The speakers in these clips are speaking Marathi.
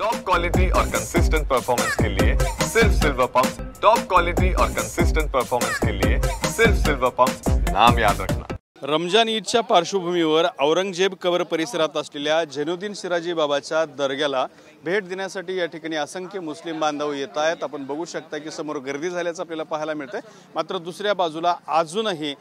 टॉप क्वालिटी और कंसिस्टेंट परफॉर्मेंस के लिए सिर्फ सिल्वर पंप्स। टॉप क्वालिटी और कंसिस्टेंट परफॉर्मेंस के लिए सिर्फ सिल्वर पंप्स, नाम याद रखना। रमजान ईदच्या पार्श्वभूमीवर औरंगजेब कबर परिसरात असलेल्या झैनुद्दीन सिराजी बाबाच्या दर्ग्याला भेट देण्यासाठी या ठिकाणी असंख्य मुस्लिम बांधव येत आहेत। आपण बघू शकता की समोर गर्दी झाल्याचं आपल्याला पाहायला मिळतंय। मात्र दुसऱ्या बाजूला अजूनही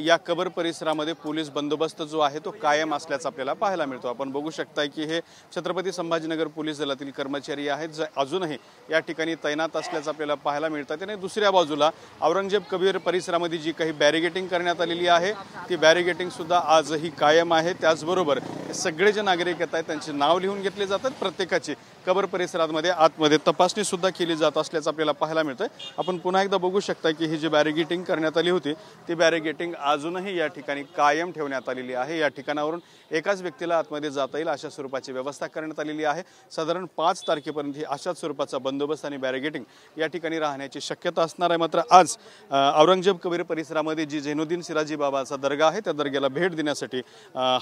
या कबर परिसरामध्ये पोलीस बंदोबस्त जो आहे तो कायम असल्याचं आपल्याला पाहायला मिळतो। आपण बघू शकता की हे छत्रपती संभाजीनगर पोलीस दलातील कर्मचारी आहेत जे अजूनही या ठिकाणी तैनात असल्याचं आपल्याला पाहायला मिळतं। आणि दुसऱ्या बाजूला औरंगजेब कबर परिसरामध्ये जी काही बॅरिगेटिंग करण्यात आलेली आहे ती बॅरिगेटिंग सुद्धा आजही कायम आहे। त्याचबरोबर सगळे जे नागरिक येत आहेत त्यांचे नाव लिहून घेतले जातात। प्रत्येकाची कबर परिसरामध्ये आतमध्ये तपासणी सुद्धा केली जात असल्याचं आपल्याला पाहायला मिळतंय। आपण पुन्हा एकदा बघू शकता की ही जी बॅरिगेटिंग करण्यात आली होती ती बॅरिगेटिंग अजूनही या ठिकाणी कायम ठेवण्यात आलेली आहे। या ठिकाणावरून एकाच व्यक्तीला आतमध्ये जाता येईल अशा स्वरूपाची व्यवस्था करण्यात आलेली आहे। साधारण 5 तारखेपर्यंत ही अशाच स्वरूपाचा बंदोबस्त आणि बॅरिगेटिंग या ठिकाणी राहण्याची शक्यता असणार आहे। मात्र आज औरंगजेब कबर परिसरामध्ये जी झैनुद्दीन सिराजी बाबाचा दर्गा आहे त्या दर्ग्याला भेट देण्यासाठी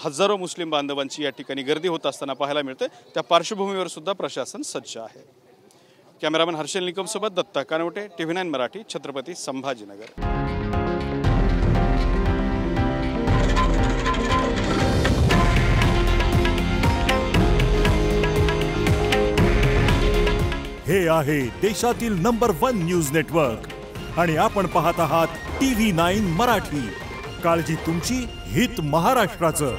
हजारो मुस्लिम बांधवांची या ठिकाणी गर्दी होत असताना पाहायला मिळते। त्या पार्श्वभूमीवर सुद्धा प्रशासन सज्ज आहे। कॅमेरामन हर्षल निकम सोबत दत्ता कानवटे, TV9 मराठी, छत्रपती संभाजीनगर। हे आहे देशातील नंबर 1 न्यूज नेटवर्क आणि आपण पाहत आहात TV9 मराठी। काळजी तुमची, हित महाराष्ट्राचं।